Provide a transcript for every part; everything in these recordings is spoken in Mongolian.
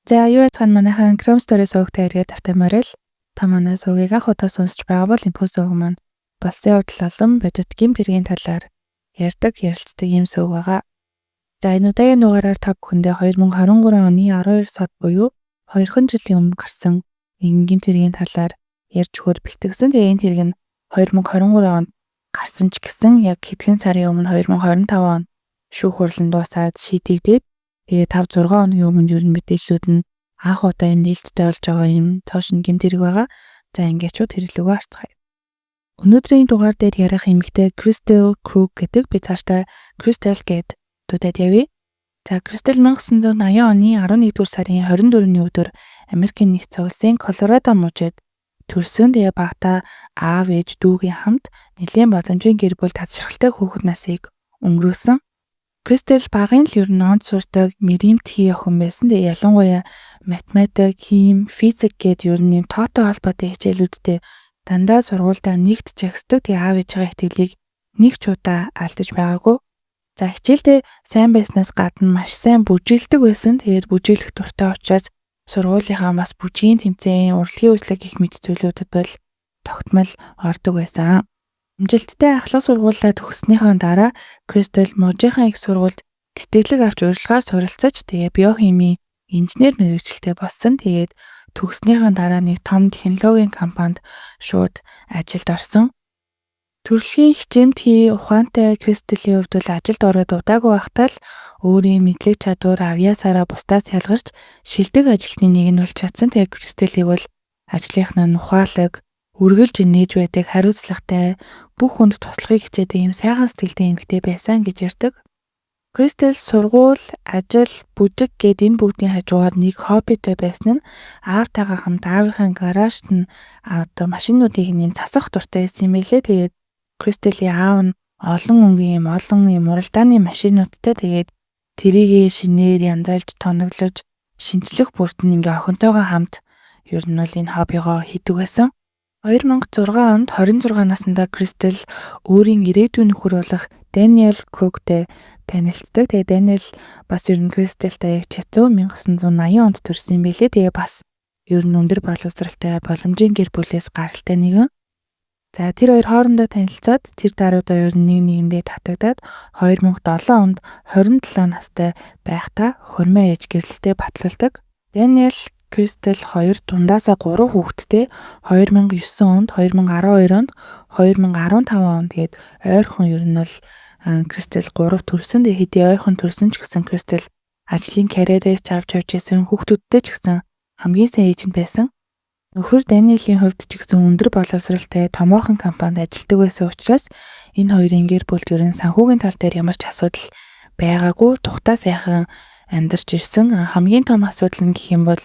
За юу яцхан манайхан Chrome Store суугтай эргээд автоморил та манай суугийг анх удаа сонсч байгаа бол энэ сууг маань болсон явдал олон бодит гэмт хэргийн талаар ярьдаг ярилцдаг юм сууг байгаа. За энэ удаагийн дугаараар та бүхэндээ 2023 оны 12 сард буюу 2 жилийн өмнө гарсан нэгэн гэмт хэргийн талаар ярьж өгөхөөр бэлтгэсэн. Тэгээ энэ хэрэг нь 2023 онд гарсан ч гэсэн яг хэдхэн сарын өмнө 2025 онд шүүх хурлын дуусаад шийдэгдээд тэгээ 5-6 хоногийн өмнө ер нь мэдээллүүд нь анх удаа юм нээлттэй болж байгаа юм цоошин гэмт хэрэг байгаа. За ингээд шууд хэрэглэгөө харцгаая. Өнөөдрийн дугаар дээр ярих эмэгтэй Crystal Krug гэдэг би цаашдаа Crystal гэд дуудаад явъя. За Crystal 1980 оны 11-р сарын 24-ний өдөр Америкийн нэгдсэн улсын Колорадо мужид төрсөн. Тэгээ багтаа аав ээж дүүгийн хамт нэлийн боломжийн гэр бүл татшралтай хүүхэд насыг өнгөрөөсөн. Crystal багын л ер нь онц сурдаг мэрэмтгий охин байсан. Тэгээ ялангуяа математик, хим, физик гээд ер нь тоотой холбоотой хичээлүүдтэй дандаа сургуультай нэгт жагсдаг. Тэгээ аав ээжийн итгэлийг нэг ч удаа алдаж байгаагүй. За хичээлдээ сайн байснаас гадна маш сайн бүжиглдэг байсан. Тэгээд бүжиглэх дуртай учраас сургуулийнхаа бас бүжгийн тэмцээн, урлагийн үзлэг гэх мэт зүйлүүдэд бол тогтмол ордог байсан. Амжилттай ахлах сургуулаа төгссөнийхөө дараа Crystal мужийнхаа их сургуульд тэтгэлэг авч урилгаар суралцаж тэгээ биохимийн инженер мэргэжилтэд болсон. Тэгээд төгссөнийхөө дараа нэг том технологийн компанид шууд ажилд орсон. Төрөлхийн хичээмтгий ухаантай Crystal-ийн хувьд бол ажилд ороод удаагүй байхдаа л өөрийн мэдлэг чадвар авьяасаараа бусдаас ялгарч шилдэг ажилтны нэг нь болж чадсан. Тэгээд Crystal-ийг бол ажлынхаа ухаалаг үргэлж нээж байдаг хариуцлагатай бүх хүнд туслахыг хичээдэг юм сайхан сэтгэлтэй эмэгтэй байсан гэж ярьдаг. Crystal сургууль, ажил, бүжиг гээд энэ бүгдийн хажуугаар нэг хоббитэй байсан нь аавтайгаа хамт аавынхаа гаражт нь машинуудыг нэм засах дуртай байсан юм билээ. Тэгээд Crystal-ийн аав нь олон уралдааны машинуудтай тэгээд тэрийг шинээр янзалж тоноглож шинжлэх бүрт нь ингээ охинтойгоо хамт ер нь бол энэ хоббигоо хийдэг байсан. 2006 онд 26 наснда Crystal өөрийн ирээдүйн нөхөр болох Daniel Krugтэй танилцдаг. Тэгээ Daniel бас ер нь Crystalтай яг чацуу 1980 онд төрсэн юм билээ. Тэгээ бас ер нь өндөр боловсралтай боломжийн гэр бүлээс гаралтай нэгэн. За тэр хоёр хоорондоо танилцаад тэр даруйдаа ер нь нэгэндээ татагдаад 2007 онд 27 настай байхдаа хормой ээж гэрлэлтэд батлуулдаг. Daniel Crystal 2 дундаасаа 3 хүүхэдтэй 2009 онд, 2012 онд, 2015 онд гээд ойрхон ер нь бол Crystal 3 төрсөн. Тэгээ хэдий ойрхон төрсөн ч гэсэн Crystal ажлын карьерээ авч исэн хүүхдүүдтэй ч гэсэн хамгийн сайн эйжент байсан. Нөхөр Daniel-ийн хувьд ч гэсэн өндөр боловсралтай томоохон компанид ажилладаг байсан учраас энэ хоёрын гэр бүлд ер нь санхүүгийн тал дээр ямар ч асуудал байгаагүй, тухтаа сайхан амьдарч ирсэн. Хамгийн том асуудал нь гэх юм бол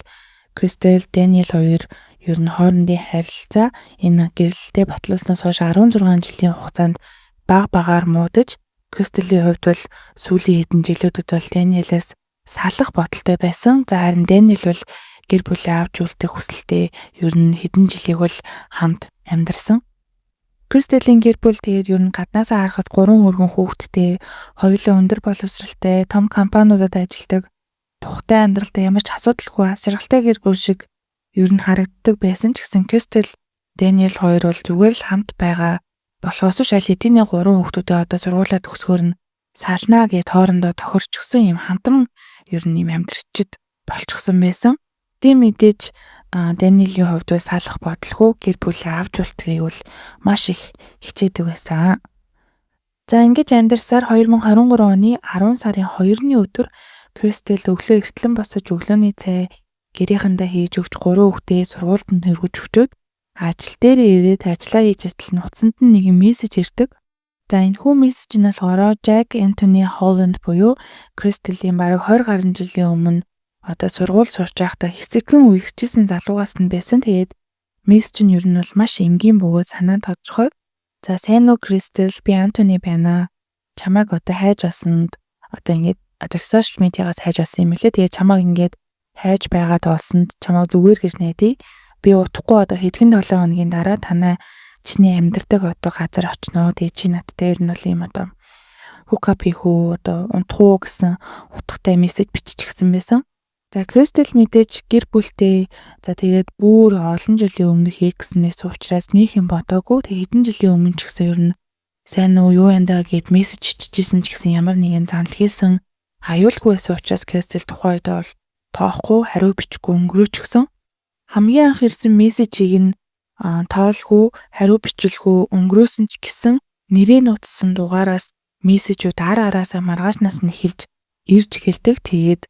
Crystal, Daniel хоёр ер нь хоорондын харилцаа энэ гэрлэлтэд батлуулснаас хойш 16 жилийн хугацаанд багаар муудаж, Crystal-ийн хувьд бол сүүлийн хэдэн жилүүдэд бол Daniel-аас салах бодолтой байсан. За харин Daniel бол гэр бүлээ авч үлдэх хүсэлтэй ер нь хэдэн жилиг бол хамт амьдарсан. Crystal-ийн гэр бүл тэгээд ер нь гаднаасаа харахад 3 өргөн хүүхэдтэй, хоёулаа өндөр боловсралтай, том компаниудад ажилладаг, тухтай амьдралтай ямар ч асуудалгүй асаргалтай гэр бүл шиг ер нь харагддаг байсан ч гэсэн Crystal, Daniel хоёр бол зүгээр л хамт байгаа болохоос шал хэдийнэ 3 хүүхдүүдээ одоо сургуулаа төгсгөр нь салнаа гэд хоорондоо тохирч өгсөн юм хамтран ер нь юм амьдрчид болчихсон байсан. Тийм мэдээж Daniel-ийн хувьд бол салах бодлого гэр бүлээ авч үлдэхийг бол маш их хичээдэг байсан. За ингэж амьдарсаар 2023 оны 10 сарын 2-ны өдөр Crystal өглөө эртлэн босож өглөөний цай гэрээхэндээ хийж өгч 3 хүүхдээ сургуульд нь хөргөж өчөөд ажил дээр ирээд ажиллаа хийж атал нуцсанд нь нэг мессеж ирдэг. За энэ хүү мессеж нь болохоор Jack Anthony Holland буюу Crystal-ийн бараг 20 гаруй жилийн өмнө одоо сургууль сурч байхдаа хэсэгхэн үерхчихсэн залуугаас нь байсан. Тэгээд мессеж нь ер нь бол маш энгийн бөгөөд санаанд тодорхой. За сайн уу Crystal, би Anthony байна. Чамайг одоо хайж олсонд одоо ингэж сошиал медиагаас хайж олсон юм лээ. Тэгээд чамайг ингэж хайж байгаад олсонд чамайг зүгээр гэж найдаа. Би утахгүй одоо хэдхэн 7 хоногийн дараа танай чиний амьдардаг одоо газар очноо. Тэгээд чи надтай ер нь бол юм одоо hook up хийх үү одоо унтах уу гэсэн утгатай мессеж бичиж гисэн байсан. За Кристэл мэдээж гэр бүлтэй за тэгээд бүр олон жилийн өмнөх экснээс уулзраас нийх юм бодоогүй. Тэг хэдэн жилийн өмнө ч гэсэн ер нь сайн уу юу энэ гэд мессеж чичижсэн ч гэсэн ямар нэгэн занал хийсэн аюулгүй байсан учраас Кристэл тухайн үед бол тоохгүй хариу бичихгүй өнгөрөөчихсөн. Хамгийн анх ирсэн мессежийг нь тоолгүй хариу бичлгүй өнгөрөөсөн ч гэсэн нэрээ нутсан дугаараас мессежүүд араасаа маргаашнаас нь эхэлж ирж эхэлдэг. Тэгээд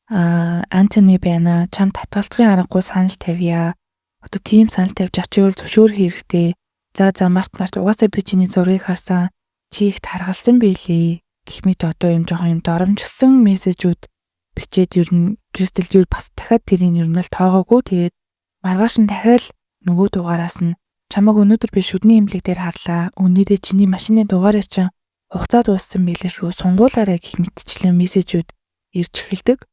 Антони байна. Чам татгалзахын аргагүй санал тавья. Одоо тийм санал тавьж ачивал зөвшөөрөх хэрэгтэй. За март угаасаа би чиний зургийг харсан. Чи их таргалсан байлээ. Гэх мэт одоо юм жоохон юм доромжсон мессежүүд бичээд ер нь Кристэл юу бас дахиад тэрийг ер нь л тоогоогүй. Тэгээд маргааш нь дахиад нөгөө дугаараас нь чамаг өнөөдөр би шүдний имлэг дээр харлаа. Өнөөдөр чиний машины дугаараа чинь хугацаа дууссан байлээ шүү. Сунгуулаарай гэх мэтчлэн мессежүүд ирж эхэлдэг.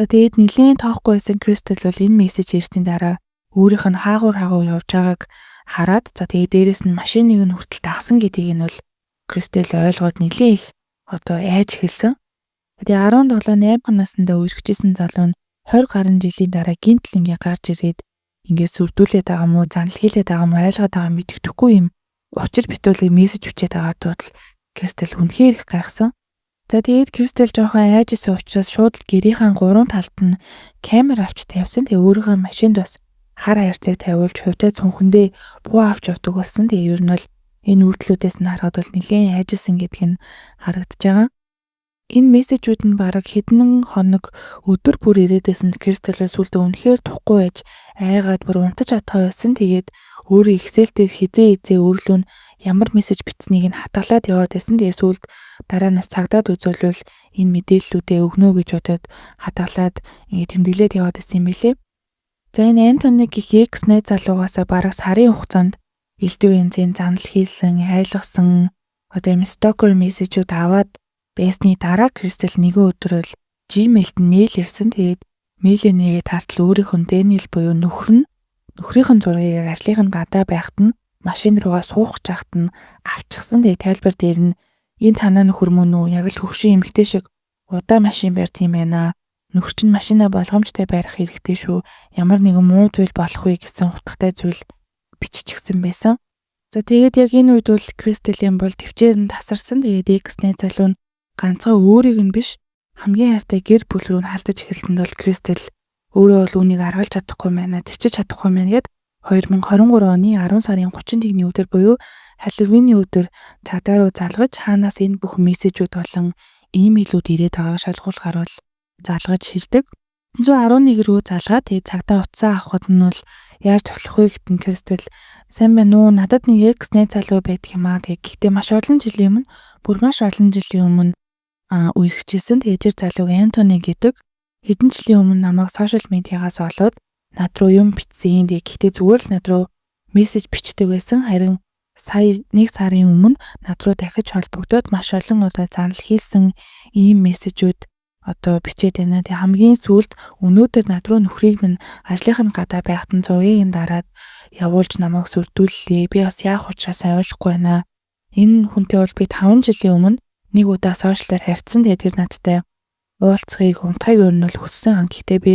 За тэгээд нэлийн тоохгүй байсан Кристэл бол энэ мессеж ирсний дараа өөрийнх нь хаагуур явж байгааг хараад за тэгээд дээрэс нь машиныг нь хүртэл дагсан гэдгийг нь бол Кристэл ойлгоод нэлийн их одоо айж эхэлсэн. Тэгээд 17-8 наснда үргэлжсэн залуу нь 20 гаруй жилийн дараа гинтл ингээ гарч ирээд ингээ сүрдүүлээд байгаа мó занал хийлээд байгаа мó ойлгоод байгаа мэддэхгүй юм учир битүүлгийг мессеж бичээд байгаа тул Кристэл үнэхээр их гайхсан. За тэгээд Кристэл жоохон айжсэн учраас шууд гэрийнхэн гурван талд нь камер авч тавьсан. Тэгээ өөрийнхөө машинд бас хар хайрцаг тавиулж хувьтай цүнхэндээ буу авч явдаг болсон. Тэгээ ер нь бол энэ үйлдэлүүдээс нь харахад бол нэлээд айжсэн гэдг нь харагдаж байгаа. Энэ мессежүүд нь бараг хэдэн хоног өдөр бүр ирээдсэн Кристэл сүлдө үнэхээр тухгүй байж айгаад бүр унтаж чадхаа байсан. Тэгээд өөрөө Excel дээр хизээ өрлөө ямар мессеж бичснийг нь хатгалаад яваад байсан. Тэгээ сүүлд дараа нь цагдаад үзүүлвэл энэ мэдээллүүдээ өгнө гэж бодоод хатгалаад ингэ тэмдэглээд яваад байсан юм билээ. За энэ Антони гэх экс найз залуугаасаа бараг сарын хугацаанд элдв янзын занал хийсэн, айлгсан одоо юм стокер мессежүүд аваад байсны дараа Кристэл нэгэн өдөр л Gmail-д мэйл ирсэн. Тэгээд мэйлээ нэгээд хартал өөрийнх нь Дэниэл буюу нөхрийнх нь зургийг ажлынх нь гадаа байхад нь машин руугаа суух жахт нь авчихсан. Тэгээ тайлбар дээр нь энэ танаа нөхөр мөн үү? Яг л хөвшин эмэгтэй шиг удаа машин барь тийм байна. Нөхөр чинь машинаа болгоомжтой барих хэрэгтэй шүү. Ямар нэгэн муу зүйл болох вэ гэсэн утгатай зүйл биччихсэн байсан. За тэгээд яг энэ үед бол Кристелийн бол төвчээр нь тасарсан. Тэгээд экс найз залуу нь ганцхан өөрийг нь биш хамгийн хайртай гэр бүл рүү халдаж эхэлсэнд бол Кристел өөрөө бол үнийг аргалж чадахгүй байна, төвчж чадахгүй байна гэд 2023 оны 10 сарын 31-ний өдөр буюу Халлоуины өдөр цагдаа руу залгаж хаанаас энэ бүх мессежүүд болон имэйлүүд ирээд байгааг шалгуулгаар бол залгаж хэлдэг. 111 рүү залгаад тэгээд цагдаа утсаа авахд нь бол яаж туслах вэ гэтэн Кристел сайн байна уу? Надад нэг экс найз залуу байдаг юм аа. Гэхдээ маш олон жилийн өмнө үерхжсэн. Тэгээд тэр залууг Антони гэдэг хэдэн жилийн өмнө намайг сошиал медиагаас олоод над руу юм бичсэн. Гэхдээ зүгээр л над руу мессеж бичдэг байсан. Харин сая 1 сарын өмнө над руу дахиж холбогдоод маш олон удаа занал хийсэн ийм мессежүүд одоо бичээд байна. Тэг хамгийн сүүлд өнөөдөр над руу нөхрийг минь ажлынх нь гадаа байхад нь зургийг нь дараад явуулж намайг сүрдүүллээ. Би бас яах учраас ойлгохгүй байна. Энэ хүнтэй бол би 5 жилийн өмнө нэг удаа сошиалаар харьцсан. Тэгээд тэр надтай уулзахыг унтахыг өөр нь хүссэн. Гэхдээ би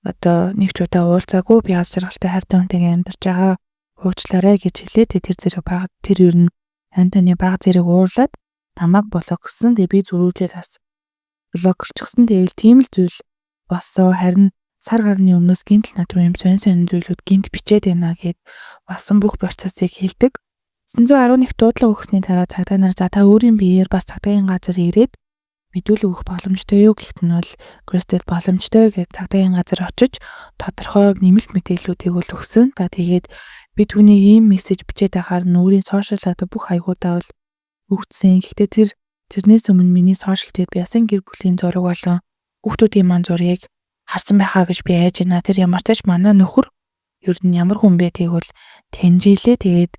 одоо нэг ч удаа уулзаагүй. Би аз жаргалтай хайртай хүнтэйгээ амьдарч байгаа. Уучлаарай гэж хэлээ. Тэр ер нь Антони баг зэрэг уурлаад намайг блоксон. Тэгээд би зөрүүлээд бас блокчихсан. Тэгээд тийм л зүйл болсон. Харин сар гарны өмнөөс гинтл над руу юм сонь зүйлүүд гинт бичээд байна гэд басан бүх процессыг хэлдэг. 911 дуудлага өгсөний дараа цагдаа нар за та өөрийн биеэр бас цагдаагийн газар ирээд мэдүүлэг өгөх боломжтой юу гэхэд нь бол Кристел боломжтой гэж цагдаагийн газар очиж тодорхой нэмэлт мэдээллүүдийг бол өгсөн. За тэгээд би түүний ийм мессеж бичээд байхаар нь өөрийн сошиал одоо бүх хаягуудаа бол өгсөн. Гэхдээ тэрнээс өмнө миний сошиал дээр ясан гэр бүлийн зураг болон хүүхдүүдийн маань зургийг харсан байхаа гэж би айж байна. Тэр ямар ч тач манай нөхөр ер нь ямар хүн бэ тийг бол таньжилээ. Тэгээд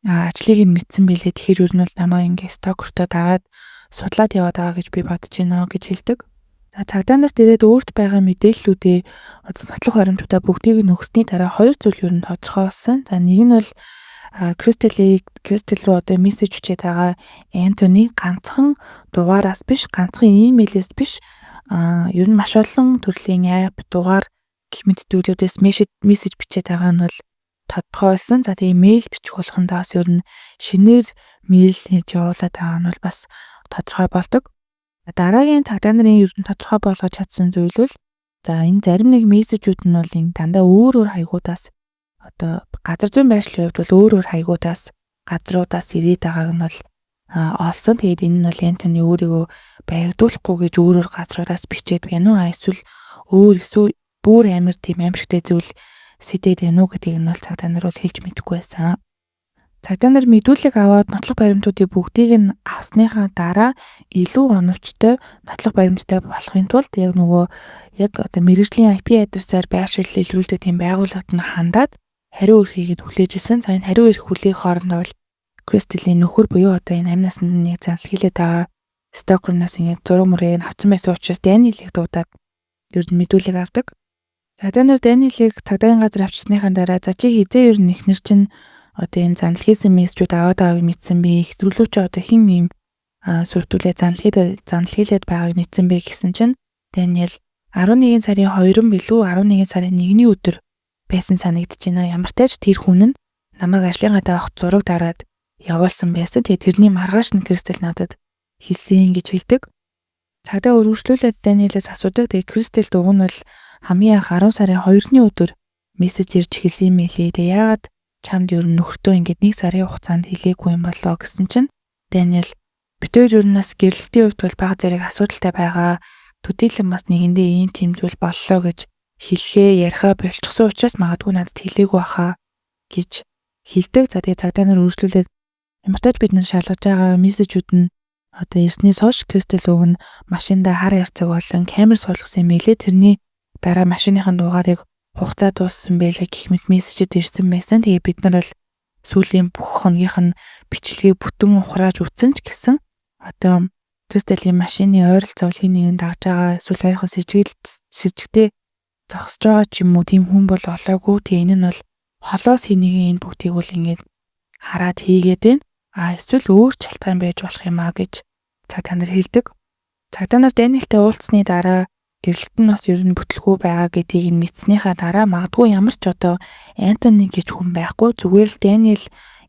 ажлыг нь мэдсэн билээ. Тэгэхээр ер нь бол намайг ингээ стокертой дагаад судлаад яваад байгаа гэж би бодож байна гэж хэлдэг. За цагдаа нарт ирээд өөрт байгаа мэдээллүүдээ нотлох баримтуудаа бүгдийг нь өгсөний дараа хоёр зүйл ер нь тодорхой болсон. За нэг нь бол Кристел руу одоо мессеж бичээд байгаа Антони ганцхан дугаараас биш, ганцхан имэйлээс биш Ер нь маш олон төрлийн app, дугаар гэх мэт зүйлүүдээс мессеж бичээд байгаа нь бол тодорхойлсон. За тэгээ мэйл бичих болгондоо бас ер нь шинээр мэйл хийж явуулаад байгаа нь бол бас тодорхой болдог. Дараагийн цагдаа нарын ер нь тодорхой болгож чадсан зүйл бол энэ зарим нэг мессежүүд нь бол энэ дандаа өөр хаягуудаас газар зүйн байршлын хувьд бол өөр хаягуудаас газруудаас ирээд байгааг нь бол олсон. Тэгээд энэ нь бол Антони өөрийгөө баригдуулахгүй гэж өөрөөр газруудаас бичээд байна уу? Эсвэл бүр амар тийм аимшигтэй зүйл сэтэд байна уу гэдгийг нь бол цагдаа нар бол хэлж мэдэхгүй байсан. Цагдаа нар мэдүүлэг аваад нотлох баримтуудыг бүгдийг нь авсныхаа дараа илүү оновчтой нотлох баримттай болохын тулд яг мэргэжлийн IP адресаар байршил илрүүлдэг тийм байгууллагад нь хандаад хариу өрхийг хүлээж исэн. За энэ хариу өрх хүлээх хоорондоо бол Кристилийн нөхөр буюу энэ амь насны нэг занал хийлээд байгаа Стокернаас ингэ зураг мөрийг авсан байсан учраас Даниэлийг дуудаад ер нь мэдүүлэг авдаг. Цагдаа нар Даниэлийг цагдаагийн газар авчсныхаа дараа за чи хизээ ер нь ихнэр чинь энэ занал хийсэн мессежүүд аваад байгааг мэдсэн би хэвтрүүлүүч хин юм сүртүүлээ занал хийлээд байгааг мэдсэн бэ гэсэн чинь Даниэл 11 сарын 2 билүү 11 сарын 1-ний өдөр байсан санагдаж байна. Ямар ч тач тэр хүн нь намайг ажлын гадаа авах зураг дараад явуулсан байсан. Тэгээ тэрний маргааш нь Кристэл надад хэлсэн гэж хэлдэг. Цагдаа өргөжлүүлээд Даниэлээс асуудаг. Тэгээ Кристэл дуг нь бол хамгийн анх 10 сарын 2-ны өдөр мессеж ирж хэлсэн юм хэлээ. Тэгээ яагаад чамд ер нь нөхөртөө ингээд 1 сарын хугацаанд хэлээгүй юм болоо гэсэн чинь Даниэл битээр ер нь бас гэрэлтийн хувьд бол бага зэрэг асуудалтай байгаа. Төдийлөн бас нэгэндээ ийм тэмдвэл боллоо гэж хэлхээ ярихаа болчихсон учраас магадгүй надад хэлээгүй баха гэж хэлдэг. За тэгээ цагдаа нар үргэлжлүүлээд ямар ч тач бид нар шалгаж байгаа мессежүүд нь ирснээс хойш Кристэл өг нь машинда хар ярцаг болон камер суулгасан юм билээ. Тэрний дараа машиныхын дугаарыг хугацаа дууссан байлаа гэх мэт мессежүүд ирсэн байсан. Тэгээ бид нар бол сүүлийн бүх хоногийнх нь бичлэгийг бүтэн ухрааж үтсэн ч гэсэн Кристелийн машины ойролцоол хин нэгэн дагж байгаа эсвэл ойрхон сэжигтэй зогсож байгаа ч юм уу тийм хүн бол олоогүй. Тэгээ энэ нь бол холоос хин нэгэн энэ бүгдийг бол ингээд хараад хийгээд байна. Эсвэл өөр шалтгаан байж болох юм гэж цагдаа нар хэлдэг. Цагдаа нар Даниэлтэй уулзсны дараа гэрэлт нь бас ер нь бүтлгүй байгаа гэдгийг нь мэдснийхаа дараа магадгүй ямар ч Антони гэж хүн байхгүй. Зүгээр л Даниэл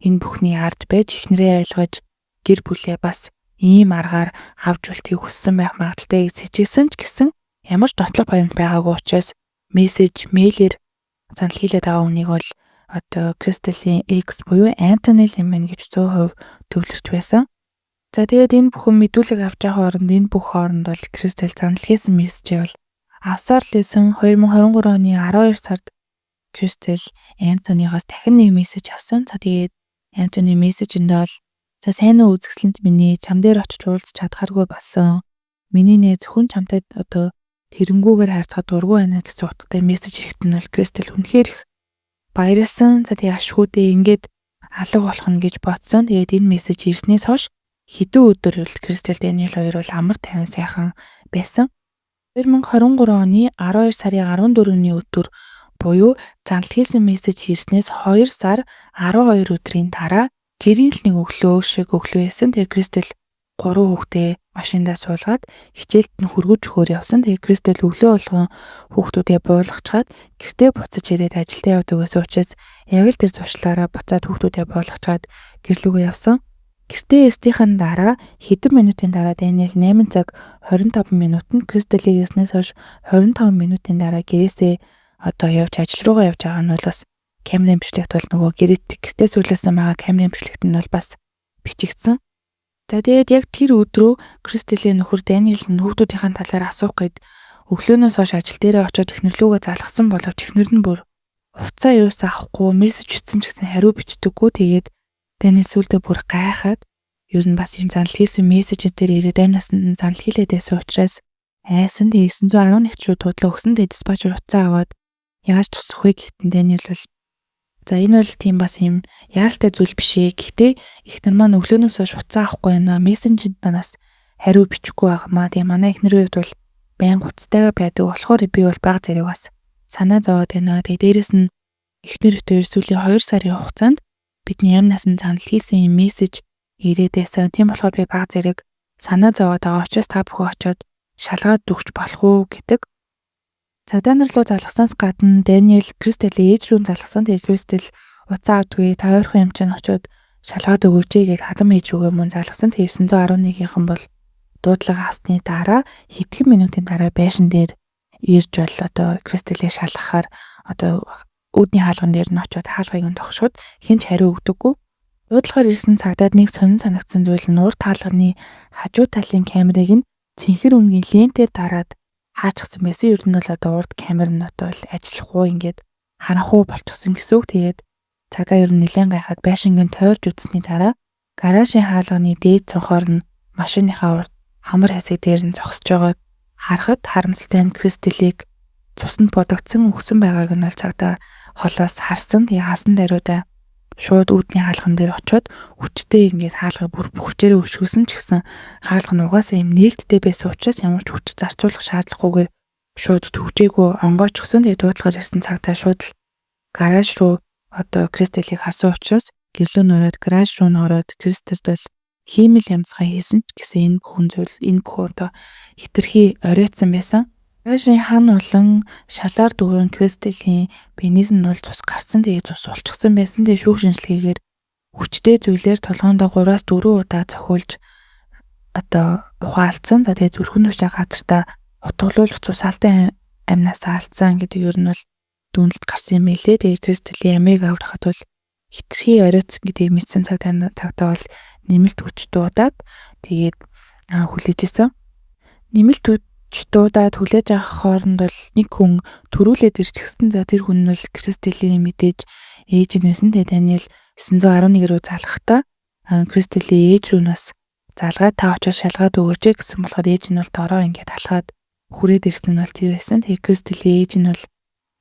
энэ бүхний ард байж ихнэрээ ойлгож гэр бүлээ бас ийм аргаар авч үлдэхийг хүссэн байх магадaltaй сэжигсэн ч гэсэн ямар ч нотлох баримт байгаагүй учраас мессеж мэйлээр занал хийлээд байгаа хүнийг бол Кристелийн X буюу Антони л юм байна гэж 100% төвлөрч байсан. За тэгээд энэ бүхэн мэдүүлэг авч байгаа хооронд энэ бүх хооронд бол Кристел занал хийсэн мессежээ бол авсаар лсэн 2023 оны 12 сард Кристел Антонигоос дахин нэг мессеж авсан. За тэгээд Антони мессежэнд бол за сайн уу үзэсгэлэнт миний чам дээр очиж уулзч чадхааргүй болсон. Миний нээ зөвхөн чамтай тэрэнгүүгээр харьцахад дургүй байна гэсэн утгатай мессеж ирэхэд нь бол Кристел үнэхээр их баярлсан. За тэгээ ашгүйдээ ингээд алга болох нь гэж бодсон. Тэгээд энэ мессеж ирснээс хойш хэдэн өдөр бол Кристел Даниэл хоёр бол амар тайван сайхан байсан. 2023 оны 12 сарын 14-ний өдөр буюу занал хийсэн мессеж ирснээс 2 сар 12 өдрийн дараа гэрийн л нэг өглөө шиг байсан. Тэгээ Кристел 3 хүүхдээ машиндаа суулгаад хичээлд нь хөргөж өгөхөөр явсан. Тэгээ Кристел өглөө болгон хүүхдүүдээ буулгачаад гэртээ буцаж ирээд ажилдаа явдаг гэсэн учраас яг л тэр зуршлаараа буцаад хүүхдүүдээ буулгачаад гэрлүүгөө явсан. Гэртээ ирснийхэн дараа хэдэн минутын дараа Даниэл 8 цаг 25 минутанд Кристелийг ирснээс хойш 25 минутын дараа гэрээсээ явж ажил руугаа явж байгаа нь бол бас камерын бичлэгт бол нөгөө гэртээ суулгасан байгаа камерын бичлэгт нь бол бас бичигдсэн. За тэгээд яг тэр өдрөө Кристелийн нөхөр Даниэл нь хүүхдүүдийн талаар асуух гээд өглөөнөөс хойш ажил дээрээ очиод эхнэрлүүгээ залгасан боловч эхнэр нь бүр хуцаа юусаа авахгүй мессеж бичсэн ч гэсэн хариу бичдэггүй. Тэгээд Даниэл сүлдээ бүр гайхаад ер нь бас юм занал хийсэн мессежүүд дээр ирээд амнаас нь занал хийлээд байсан учраас айсан тэгээд 911 руу тудлаа өгсөн. Тэгээд диспатчер хуцаа аваад яаж тусах вэ гэхтэн Даниэл бол за энэ бол тийм бас юм яаралтай зүйл биш ээ. Гэхдээ эхнэр маань өглөөнөөс хойш хуцаа авахгүй байна. Мессенжэнд манаас хариу бичихгүй байгаамаа. Тэгээ манай эхнэрийн хувьд бол байн хуцтайгаа байдаг болохоор би бол бага зэрэг бас санаа зовоод байна. Тэгээ дээрэс нь эхнэр өтөр сүүлийн 2 сарын хугацаанд бидний амь насны занал хийсэн мессеж ирээд байсан. Тийм болохоор би бага зэрэг санаа зовоод байгаа учраас та бүхэн очиод шалгаад өгч болох уу гэдэг. Цагдаа нар руу залгаснаас гадна Даниэл Кристэлийн ээж рүү залгасан. Тэгээд Кристэл уцаа авдгүй та ойрхон юм чинь очиод шалгаад өгөөч гэж хадам ээж рүүгээ мөн залгасан. Тэгээд 911-ийнхэн бол дуудлага хасны дараа хэдхэн минутын дараа байшин дээр ирж бол одоо Кристэлийг шалгахаар одоо үүдний хаалган дээр нь очиод хаалгыг нь тогшоод хэн ч хариу өгдөггүй. Дуудлагаар ирсэн цагдаад нэг сонин санагдсан зүйл нь урт хаалганы хажуу талын камерыг нь цэнхэр өнгийн лентээр дараад хаачихсан байсан. Ер нь бол одоо урд камер нь одоо ажиллахгүй ингээд харахгүй болчихсон гэсэн үг. Тэгээд цагдаа ер нь нэлээд гайхаад байшингийн тойрж үзсний дараа гаражийн хаалганы дээд цонхоор нь машиныхаа урд хамар хэсэг дээр нь зогсож байгааг харахад харамсалтай нь Кристэлийг цуснд бодогдсон өгсөн байгааг нь цагдаа холоос харсан. Тэгээ хасан даруйдаа шууд үүдний хаалган дээр очиод хүчтэй ингээд хаалгыг бүр хүчээрээ өшгөөсөн ч гэсэн хаалга нь угаасаа юм нээлттэй байсан учраас ямар ч хүч зарцуулах шаардлагагүйгээр шууд төгжээгүй онгойчсон. Тэгээ дуудлагаар ирсэн цагдаа шууд л гараж руу одоо Кристэлийг харсан учраас гэрлөө нөрөөд гараж руу ороод Кристэлд бол хиймэл ямцгаа хийсэн ч гэсэн энэ бүхэн зүйл энэ бүх одоо хитрхи оройтсан байсан. Гаражийн хан болон шалаар дүүрэн Кристэлийн бенз нь бол цус гарсан. Тэгээ цус улчихсан байсан. Тэгээ шүүх шинжилгээгээр хүчтэй зүйлээр толгоондоо 3-4 удаа цохиулж одоо ухаалцсан. За тэгээ зүрхэн тушаа газартаа утгалуулж цус алдан амнаас алдсан гэдэг ер нь бол дүнэлт гарсан юм элэ. Тэгээ Кристэлийн амийг аврахад бол хитрхи оройтсан гэдгийг мэдсэн цагдаа бол нэмэлт хүч дуудаад тэгээд хүлээжсэн. Нэмэлт дуудаад хүлээж авах хооронд бол нэг хүн төрүүлээд ирчихсэн. За тэр хүн нь бол Кристэлийн мэдээж ээж нээсэн. Тэгээ Даниэл 911 рүү залгахдаа Кристэлийн ээж рүү нас залгаад та очиж шалгаад өгөөч гэсэн болохоор ээж нь бол дороо ингээд алхаад хүрээд ирсэн нь бол тэр байсан. Тэгээ Кристэлийн ээж нь бол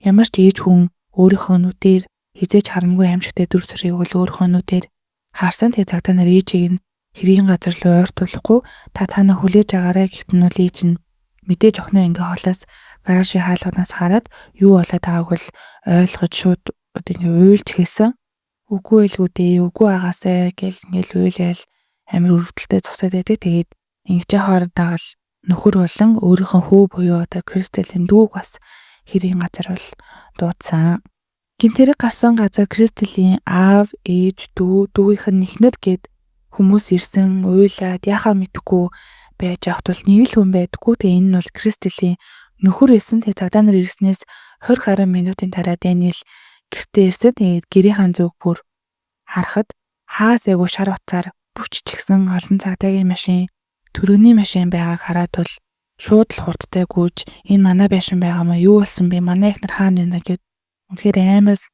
ямар ч ээж хүн өөрийнхөө нүдээр хизээж харамгүй аимшигтай дүр төрхийг бол өөрийнхөө нүдээр харсан. Тэгээ цагдаа нар ээжийг нь хэргийн газар руу ойртуулахгүй та танаа хүлээж агаарай гэхэд нь бол ээж нь мэдээж охиноо ингээ холоос гаражийн хаалганаас хараад юу болоод байгааг бол ойлгож шууд ингээ уйлж хэлсэн. Үгүй элгүү дээ, үгүй агаасаа гэл ингээл уйлал амир өрөвдөлтэй зогсоод байдаг. Тэгээд ингэж хоорондоо бол нөхөр болон өөрийнхөө хүү буюу одоо Кристэлийн дүүг бас хэргийн газар бол дуудсан. Гэмтэрэг гарсан газар Кристэлийн аав, ээж, дүүгийнх нь эхнэр гээд хүмүүс ирсэн, уйлаад яхаа мэдгүй байж ахт бол нэг л хүн байдаггүй. Тэгээ энэ нь бол Кристэлийн нөхөр байсан. Тэгээ цагдаа нар ирснээс 20 гаруй минутын дараа Даниэл гэртээ ирсэн. Тэгээд гэрийнхэн зүг бүр харахад хаас айгу шар утсаар бүччихсэн олон цагдаагийн машин, төрөний машин байгааг хараад бол шууд л хурдтай гүйж энэ манай байшин байгаа маа юу болсон бэ? Манай ихнэр хаана байна гэд үнэхээр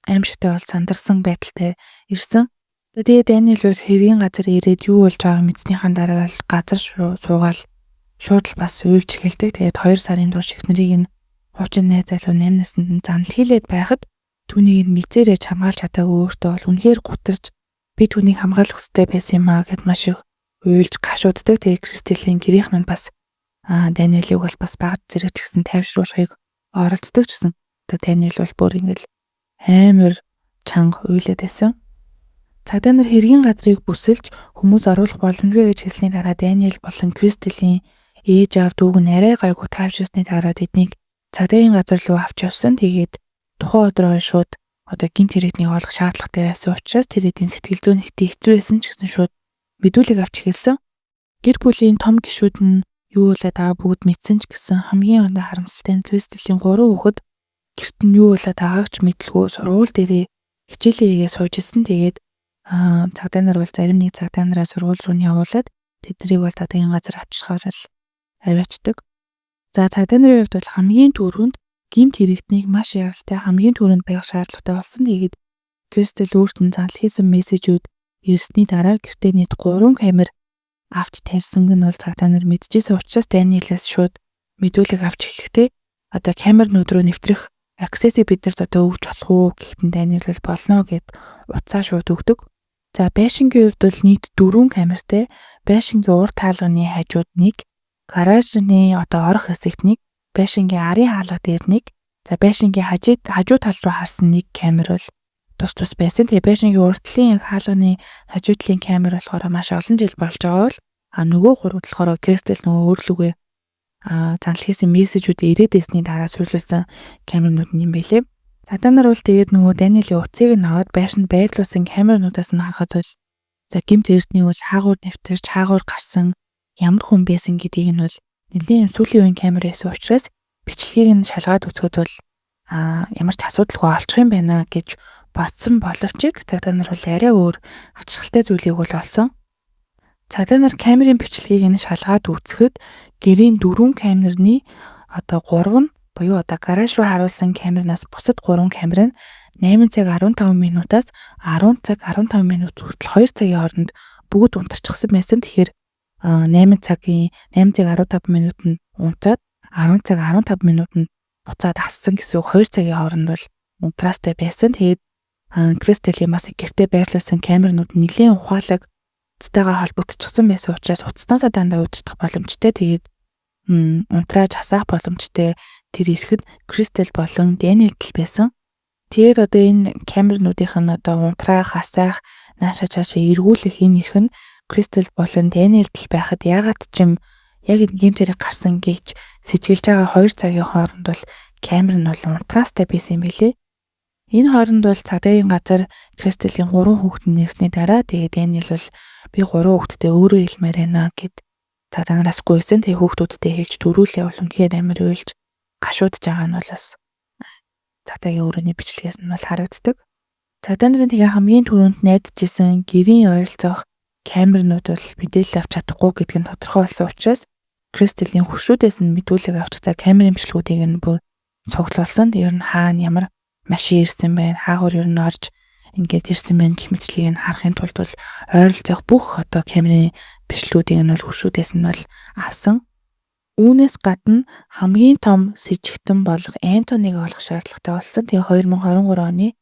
аимшигтай бол сандарсан байдалтай ирсэн. Тэгээд Даниэл бол хэргийн газар ирээд юу болж байгааг мэдснийхэн дараа л газар суугаал шууд л бас уйлж эхэлдэг. Тэгээд 2 сарын турш эхнэрийг нь хуучин найз залуу 8 наснд занал хийлээд байхад түүнийг нь мэдсээрээ хамгаалж чадаагүй өөртөө бол үнэхээр гутарч би түүнийг хамгаалах хэрэгтэй байсан юм аа гэд маш их уйлж гашууддаг. Тэгээд Кристэлийн гэрийнх нь бас Даниэлийг бол бас баг зэрэг ч гэсэн тайвшруулахыг оролцдог ч гэсэн. Тэгээд Даниэл бол бүр ингээл амар чанга уйлаад байсан. Цагдаа нар хэргийн газрыг бүсэлж хүмүүс оруулах боломжгүй гэж хэлсний дараа Даниэл болон Кристэлийн ээж аав дүүг нь арай гайгүй тайвширсны дараа тэднийг цагдаагийн газар руу авч явсан. Тэгээд тухайн өдрөө шууд одоо гинт хэрэгтнийг олох шаардлагатай байсан учраас тэр эдийн сэтгэл зүйн хэцүү байсан ч гэсэн шууд мэдүүлэг авч хэлсэн. Гэр бүлийн том гишүүд нь юу болоод байгаа бүгд мэдсэн ч гэсэн хамгийн өндөр харамсалтай нь Кристэлийн 3 хүүхэд гэрт нь юу болоод байгааг ч мэдлгүй сургууль дээрээ хичээлээ сууж исэн. Тэгээд цагдаа нар бол зарим нэг цагдаа нараа сургууль руу нь явуулаад тэднийг бол цагдаагийн газар авчирхаар л аваачдаг. За цагдаа нарын хувьд бол хамгийн түрүүнд гэмт хэрэгтнийг маш яралтай хамгийн түрүүнд байх шаардлагатай болсон. Тэгээд Кристэл өөрт нь занал хийсэн мессежүүд ирсний дараа гэртээ нийт 3 камер авч тавьсан нь бол цагдаа нар мэдчихсэн учраас Даниэлээс шууд мэдүүлэг авч ихэхдээ одоо камернууд руу нэвтрэх аксессыг биднэрт одоо өгч болох уу гэхэд Даниэл бол болно гэд утсаа шууд өгдөг. За байшингийн хувьд бол нийт 4 камертай. Байшингийн урд хаалганы хажууд нэг, гаражны одоо орох хэсэгт нэг, байшингийн арын хаалга дээр нэг, за байшингийн хажуу тал руу харсан нэг камер бол тус байсан. Тэгээ байшингийн урдлын хаалганы хажуу талын камер болохоор маш олон жил болж байгаа бол нөгөө 3 болохоор Кристэл нөгөө өөрлөгөө занал хийсэн мессежүүд ирээд ирсний дараа суйрлуулсан камернууд юм байлээ. За та нар бол тэгээд нөгөө Даниэлийн утсыг нь аваад байшинд байрлуулсан камернуудаас нь харахад бол за гэмт эрдний үл хаагуур нэвтэрч хаагуур гарсан ямар хүн байсан гэдгийг нь бол нэлийн сүүлийн үеийн камер байсан учраас бичлэгийг нь шалгаад үзэхэд бол ямар ч асуудалгүй олчих юм байна гэж бодсон боловч та нар бол арай өөр ачаалттай зүйлийг бол олсон. Та нар камерын бичлэгийг нь шалгаад үзэхэд гэрийн 4 камерны 3 нь буюу гараж руу харуулсан камернаас бусад 3 камер нь 8 цаг 15 минутаас 10 цаг 15 минут хүртэл 2 цагийн хооронд бүгд унтарчихсан байсан. Тэгэхээр 8 цаг 15 минут нь унтраад 10 цаг 15 минут нь буцаад ассан гэсэн үг 2 цагийн хооронд бол унтраастай байсан. Тэгээд Кристалийн бас гэртээ байрлуулсан камернууд нэлийн ухаалаг уцтайгаа холбогдчихсан байсан учраас уцтаасаа дандаа удирдах боломжтой. Тэгээд унтрааж асаах боломжтой тэр ирэхэд Кристал болон Даниэл байсан. Тэгээд энэ камернуудынх нь унтраах, асаах, наашаа чаашаа эргүүлэх энэ ирэх нь Кристал болон Даниэл байхад ягаад ч юм яг энэ гэмтэрэг гарсан гэж сэжиглэж байгаа 2 цагийн хооронд бол камер нь бол унтраастай байсан юм билээ. Энэ хооронд бол цагдаагийн газар Кристалийн 3 хүүхэд нэрсний дараа тэгээд Даниэл бол би 3 хүүхэдтэй өөрөө хэлмээр байна гэд цагдаанараас гуйсан. Тэгээд хүүхдүүдтэй хэлж дөрүүлээ бол үнэхээр амар уйлж гашуудж байгаа нь бол бас цагдаагийн өрөөний бичлэгээс нь бол харагддаг. Цагдаа нарын тэгээ хамгийн түрүүнд найдажсэн гэрийн ойролцоох камернууд бол мэдээлэл авч чадахгүй гэдг нь тодорхой болсон учраас Кристалийн хуршүүдээс нь мэдүүлэг авч цаа камерын бичлэгүүдийг нь бүр цуглуулсан. Ер нь хаана ямар машин ирсэн байна, хаагуур ер нь орж ингээд ирсэн байна гэх мэтлийг нь харахын тулд бол ойролцоох бүх камерын бичлэгүүдийг нь бол хуршүүдээс нь бол авсан. Үүнээс гадна хамгийн том сэжигтэн болох Антонийг олох шаардлагатай болсон. Тэгээ 2023 оны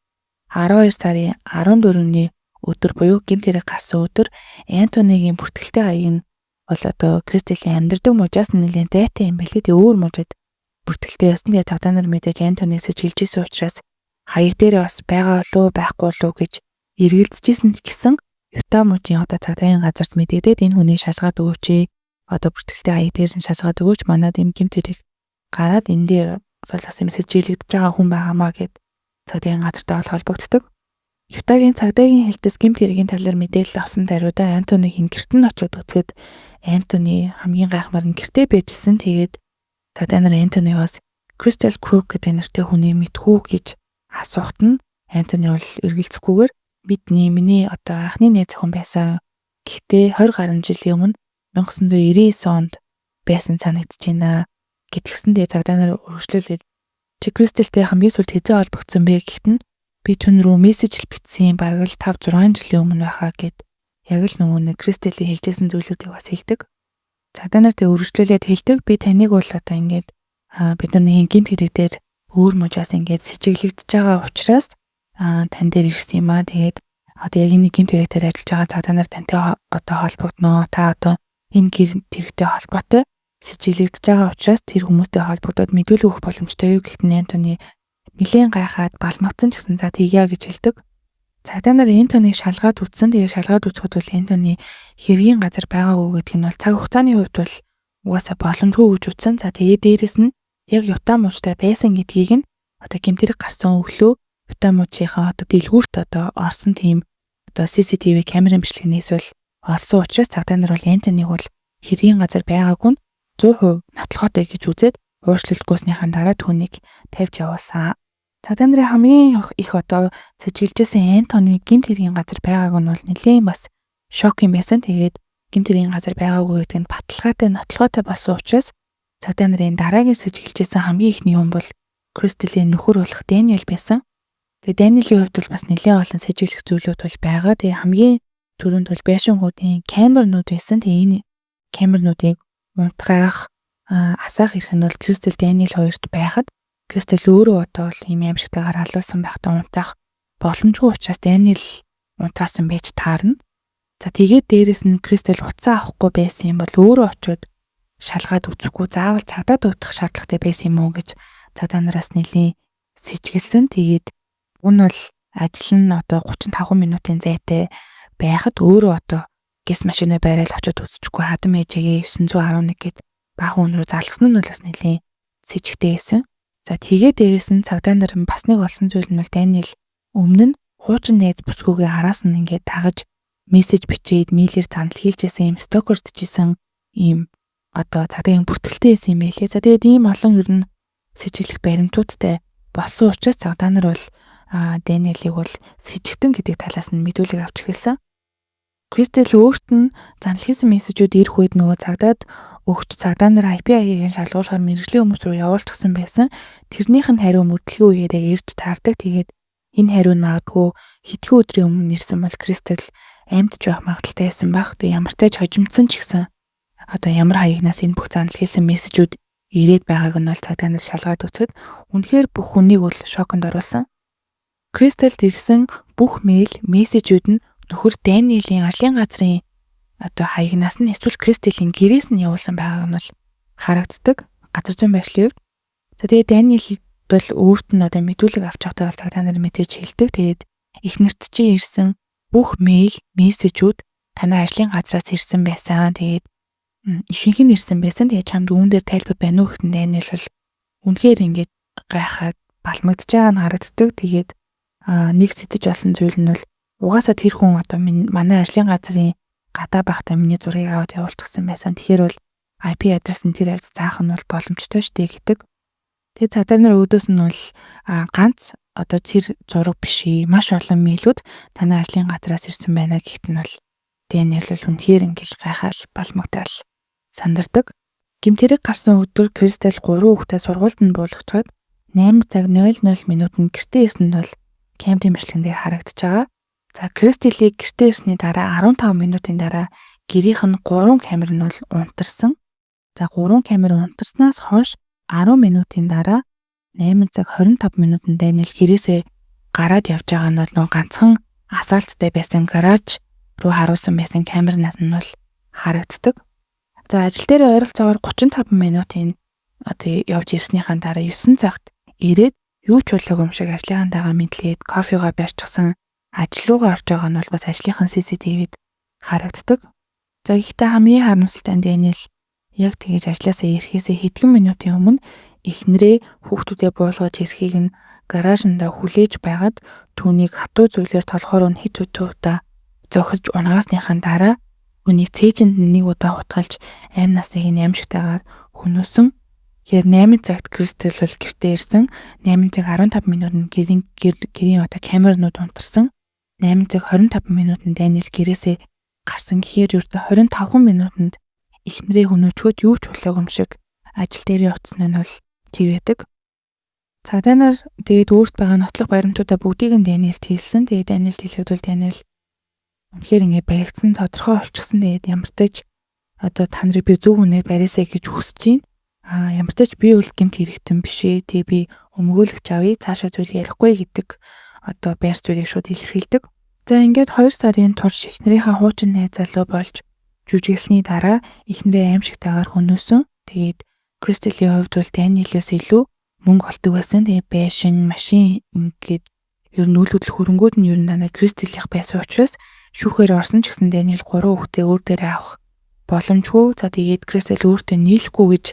12 сарын 14-ний өдөр буюу гэмтэрэг гарсан өдөр Антонигийн бүртгэлтэй хаяг нь бол Кристалийн амьдардаг мужаас нэлээд дайтай юм билээ. Тэгээ өөр мужид бүртгэлтэй ясан. Тэгээ та нар мэдээж Антонийг сэжиглэж исэн учраас хаяг дээр бас байгаа лөө байхгүй лөө гэж эргэлзэжсэн гэсэн Юта мужийн цагдаагийн газарт мэдээдээд энэ хүний шалгаад өгөөч. Бүртгэлтэй хаяг дээр нь шалгаад өгөөч. Манад юм гэмтэрэг гараад энэ дээр бол бас юм сэжиглэгдэж байгаа хүн байгаамаа гэд цагдаагийн газартай холбогддог. Ютагийн цагдаагийн хэлтэс гэмтэргийн талаар мэдээлэл авсан даруйдаа Антонигийн гэрт нь очиод үзэхэд Антони хамгийн гайхамшиг нь гэртээ байжсэн. Тэгээд цагдаа нар Антониос Кристал Крук гэдэг нэртэй хүний мэдхүү гэж асуухт нь Антони бол эргэлзэхгүйгээр миний анхны найз хүн байсан. Гэхдээ 20 гаруй жилийн өмнө 1999 онд байсан санагдаж байна гэдгсэндээ цагдаа нар өргөжлүүлээд чи Кристалтэй хамгийн сүүлд хэзээ холбогдсон бэ гэхэд нь би түн рүү мессежл бичсэн бараг л 5-6 жилийн өмнө байхаа гэд яг л нөгөө Кристалийн хэлжсэн зүйлүүдийг бас хэлдэг. Цагдаа нар тэг өргөжлүүлээд хэлдэг би таныг бол ингээд бид нар нэг гэмт хэрэг дээр өөр мужаас ингээд сэжиглэгдэж байгаа учраас тань дээр ирсэн юм аа. Тэгээд яг энэ гэмт хэрэг дээр ажиллаж байгаа цагдаа нар тантай холбогдноо. Та энэ гэмт хэрэгтэй холбоотой сэжиглэгдэж байгаа учраас тэр хүмүүстэй холбогдоод мэдүүлэг өгөх боломжтой юу гэхэд Антони нэлээд гайхаад балмагцсан ч гэсэн за тэгье гэж хэлдэг. Цагдаа нар Антониг шалгаад үзсэн. Тэгээ шалгаад үзэхэд бол Антони хэргийн газар байгаагүй гэдг нь бол цаг хугацааны хувьд бол угаасаа боломжгүй гэж үзсэн. За тэгээ дээрэс нь яг Юта мужтай байсан гэдгийг нь гэмтэрэг гарсан өглөө Юта мужийнхаа дэлгүүрт орсон тийм CCTV камерын бичлэгнээс бол олсон учраас цагдаа нар бол Антонийг бол хэргийн газар байгаагүй нь 100% нотлохоотой гэж үзээд уучлалт гүйснийхаа дараа түүнийг тавьж явуулсан. Цагдаа нарын хамгийн их сэжиглэжсэн Антоны гэмт хэргийн газар байгааг нь бол нэлээд бас шок юм байсан. Тэгээд гэмт хэргийн газар байгаагүй гэдэг нь баталгаатай нотлохоотой болсон учраас цагдаа нарын дараагийн сэжиглэжсэн хамгийн ихний юм бол Кристалийн нөхөр болох Даниэл байсан. Тэгээд Даниэлийн хувьд бол бас нэлээд олон сэжиглэх зүйлүүд бол байгаа. Тэгээд хамгийн түрүүнд бол байшингуудын камернууд байсан. Тэгээд энэ камернуудыг унтраах, асаах ирэх нь бол Кристал Даниэл хоёрт байхад Кристал өөрөө бол ийм аимшигтайгаар халуулсан байхдаа унтраах боломжгүй учраас Даниэл унтраасан байж таарна. За тэгээд дээрэс нь Кристал уцаа авахгүй байсан юм бол өөрөө очиод шалгаад үзэхгүй заавал цагдаа дуудах шаардлагатай байсан юм уу гэж цагдаа нараас нэлийн сэжиглсэн. Тэгээд энэ бол ажил нь 35 минутын зайтай байхад өөрөө гэс машинаа байраад очиод үзчихгүй хадам ээжигээ 911 гээд баахан үнрүү залгсан нь бол бас нэлийн сэжигтэй байсан. За тэгээд дээрэс нь цагдаа нар бас нэг олсон зүйл нь бол Даниэл өмнө нь хуучин найз бүсгүйгээ араас нь ингээд дагаж мессеж бичээд мэйлээр занал хийлжсэн юм стокердчихсэн ийм одоо цагдаагийн бүртгэлтэй байсан юм байлээ. За тэгээд ийм олон ер нь сэжиглэх баримтуудтай болсон учраас цагдаа нар бол Даниэлийг бол сэжигтэн гэдэг талаас нь мэдүүлэг авч эхэлсэн. Кристел өөрт нь занал хийсэн мессежүүд ирэх үед нөгөө цагдаад өгч цагдаа нар IP-ийг шалгуулахаар мэрэгжлийн хүмүүс рүү явуулчихсан байсан. Тэрнийх нь хариу мөрдлөгийн үеэрээ ирж таардаг. Тэгээд энэ хариу нь магадгүй хэдхэн өдрийн өмнө ирсэн бол Кристел амьдж байх магадaltaй байсан баг. Тэгээд ямар ч тач хожимдсан ч гэсэн одоо ямар хаягнаас энэ бүх занал хийсэн мессежүүд ирээд байгааг нь бол цагдаа нар шалгаад үзэхэд үнэхээр бүх хүнийг бол шоконд оруулсан. Кристелд ирсэн бүх мэйл, мессежүүд нь нөхөр Даниэлийн ажлын газрын одоо хаягнаас нь эсвэл Кристелийн гэрээс нь явуулсан байгааг нь бол харагддаг. Газар зүйн байшлийн хувьд. За тэгээд Даниэл бол өөрт нь одоо мэдүүлэг авч байхдаа бол цагдаа нар мэдээж хэлдэг. Тэгээд эхнэрт чинь ирсэн бүх мэйл, мессежүүд танай ажлын газраас ирсэн байсан. Тэгээд ихэнх нь ирсэн байсан. Тэгээд чамд үүн дээр тайлбар байна уу гэхэд Даниэл бол үнэхээр ингээд гайхаад балмагдж байгаа нь харагддаг. Тэгээд нэг сэтэж болсон зүйл нь бол угаасаа тэр хүн одоо манай ажлын газрын гадаа байхдаа миний зургийг аваад явуулчихсан байсан. Тэгэхээр бол IP адрес нь тэр заах нь бол боломжтой шүү дээ гэдэг. Тэгээд цагдаа нар өөдөөс нь бол ганц одоо тэр зураг биш маш олон мэйлүүд танай ажлын газраас ирсэн байна гэхэд нь бол Даниэл бол үнэхээр ингэж гайхаад балмагтаал сандардаг. Гэмтэрэг гарсан өдөр Кристел 3 хүүхдээ сургуульд нь буулгачаад 8 цаг 00 минутанд гэртээ ирсэн нь бол камерын бичлэгэн дээр харагдаж байгаа. За Кристелийг гэртээ ирсний дараа 15 минутын дараа гэрийнх нь 3 камер нь бол унтарсан. За 3 камер унтарснаас хойш 10 минутын дараа 8 цаг 25 минутанд Даниэл гэрээсээ гараад явж байгаа нь бол ганцхан асфальттай байсан гараж руу харуулсан байсан камернаас нь бол харагддаг. За ажил дээр ойролцоогоор 35 минутын одоо явж ирснийхаа дараа 9 цагт ирээд юу ч болоогүй юм шиг ажлынхантайгаа мэдлээд кофегаа барьчихсан ажил руугаа орж байгаа нь бол бас ажлынхан CCTV-д харагддаг. За ихтэй хамгийн харамсалтай нь Даниэл яг тэгэж ажлаасаа ирэхээсээ хэдхэн минутын өмнө эхнэрээ хүүхдүүдээ буулгаж ирэхийг нь гаражинда хүлээж байгаад түүнийг хатуу зүйлээр толгоор нь хит удаа зогсож унгасныхаа дараа түүнийг цээжинд нэг удаа хутгалж аймнасыг нь аимшигтайгаар хөнөөсөн. Тэгэхээр 8 цагт Кристел бол гэртээ ирсэн. 8 цаг 15 минутанд гэрийн одоо камернууд унтарсан. 8 цаг 25 минутанд Даниэл гэрээсээ гарсан. Гэхээр ердөө 25 минутанд эхнэрээ хөнөөчгөөд юу ч болоогүй юм шиг ажил дээр явцсан нь бол тэр байдаг. Цагдаа нар тэгээд өөрт байгаа нотлох баримтуудаа бүгдийг нь Даниэлд хэлсэн. Тэгээд Даниэлд хэлэхэд Даниэл үнэхээр ингэ баригдсан тодорхой болчихсон. Тэгээд ямар ч тач одоо та нарыг би зөв үнээр барьсаа гэж хүсэж байна. Ямар ч тач би бол гэмт хэрэгтэн биш ээ. Тэгээ би өмгөөлөгч авъя. Цаашаа зүйл ярихгүй гэдэг одоо байр суурийг шууд илэрхийлдэг. За ингээд 2 сарын турш эхнэрийнхээ хуучин найз залуу болж жүжиглсэний дараа эхнэрээ аимшигтайгаар хөнөөсөн. Тэгээд Кристелийн хувьд бол Даниэлээс илүү мөнгө олдог байсан. Тэгээд байшин, машин ингээд ер нь үйл хөдлөх хөрөнгүүд нь ер нь дандаа Кристелийнх байсан учраас шүүхээр орсон ч гэсэн Даниэл 3 хүүхдээ өөр дээрээ авах боломжгүй. За тэгээд Кристел өөртөө нийлэхгүй гэж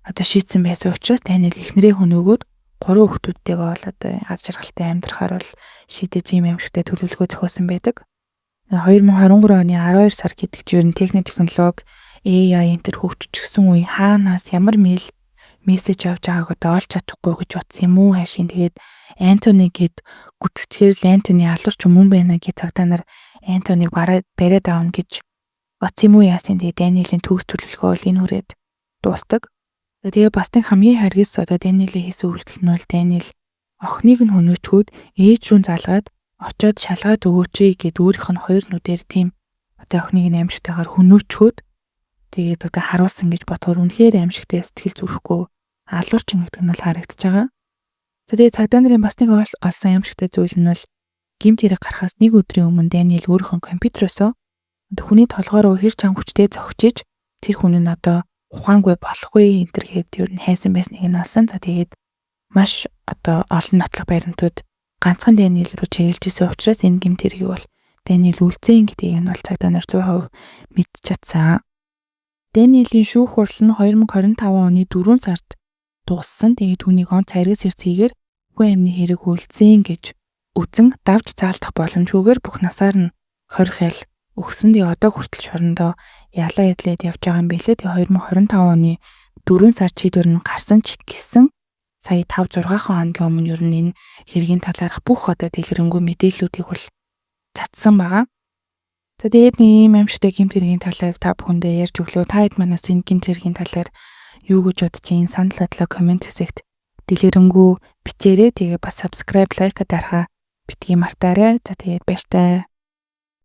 одоо шийдсэн байсан учраас Даниэл эхнэрээ хөнөөгөөд 3 хүүхдүүдтэйгээ бол одоо аз жаргалтай амьдрахаар бол шийдэж ийм аимшигтай төлөвлөгөө зохиосон байдаг. 2023 оны 12 сар гэдэг чинь ер нь техник технологи AI энтер хөгжчихсэн үе хаанаас ямар мессеж авч байгааг одоо олж чадахгүй гэж утсан юм уу хаашийн. Тэгээд Антони гээд гүтгэхээр л Антони алуурч юм байна гэж цагдаа нар Антониг бариад аавна гэж утсан юм уу яасан. Тэгээд Даниэлийн төгс төлөвлөгөө бол энэ хүрээд дуустдаг. Тэгээ бас нэг хамгийн харгис одоо Даниэлийн хийсэн үйлдэл нь бол Даниэл охиныг нь хөнөөчгөөд ээж рүү залгаад очиод шалгаад өгөөч гэд өөрийнх нь хоёр нүдээр тийм одоо охиныг нь аимшигтайгаар хөнөөчгөөд тэгээд одоо харуулсан гэж бодохоор үнэхээр аимшигтай сэтгэл зүрэхгүй алуурчин гэдэг нь бол харагдаж байгаа. За тэгээд цагдаа нарын бас нэг олсон аимшигтай зүйл нь бол гэмт хэрэг гарахаас нэг өдрийн өмнө Даниэл өөрийнх нь компьютероосоо хүний толгоороо хэр чанга хүчтэй зогчиж тэр хүн нь одоо ухаангүй болохгүй энэ төр хэд юу хайсан байсныг нь олсон. За тэгээд маш одоо олон нотлох баримтууд ганцхан Даниэл руу чиглэж исэн учраас энэ гэмт хэргийг бол Даниэл үлдсэн гэдгийг нь бол цагдаа нар 100% мэдчихсэн. Дэниелийн шүүх хурал нь 2025 оны 4 сард дууссан. Тэгээд түүнийг он цайрагс эрсгийгээр үгүй амны хэрэг үйлдсэн гэж үзэн давж цаалдах боломжгүйгээр бүх насаар нь хорих ял өгсөн. Тэгээ одоо хүртэл шорондоо ялаа ядлаад явж байгаа юм билээ. Тэгээ 2025 оны 4 сард шийдвэр нь гарсан ч гэсэн сая 5-6 хоногийн өмнө ер нь энэ хэргийн талаарх бүх одоо дэлгэрэнгүй мэдээллүүдийг бол цацсан байгаа. За тэгээд ийм аимшигтай гэмт хэргийн талаар та бүхэндээ ярьж өглөө. Та хэд манаас энэ гэмт хэргийн талаар юу гэж бодож ийн санал бодлоо комент хэсэгт дэлгэрэнгүй бичээрэй. Тэгээ бас subscribe, like дарахаа битгий мартаарай. За тэгээд баяртай.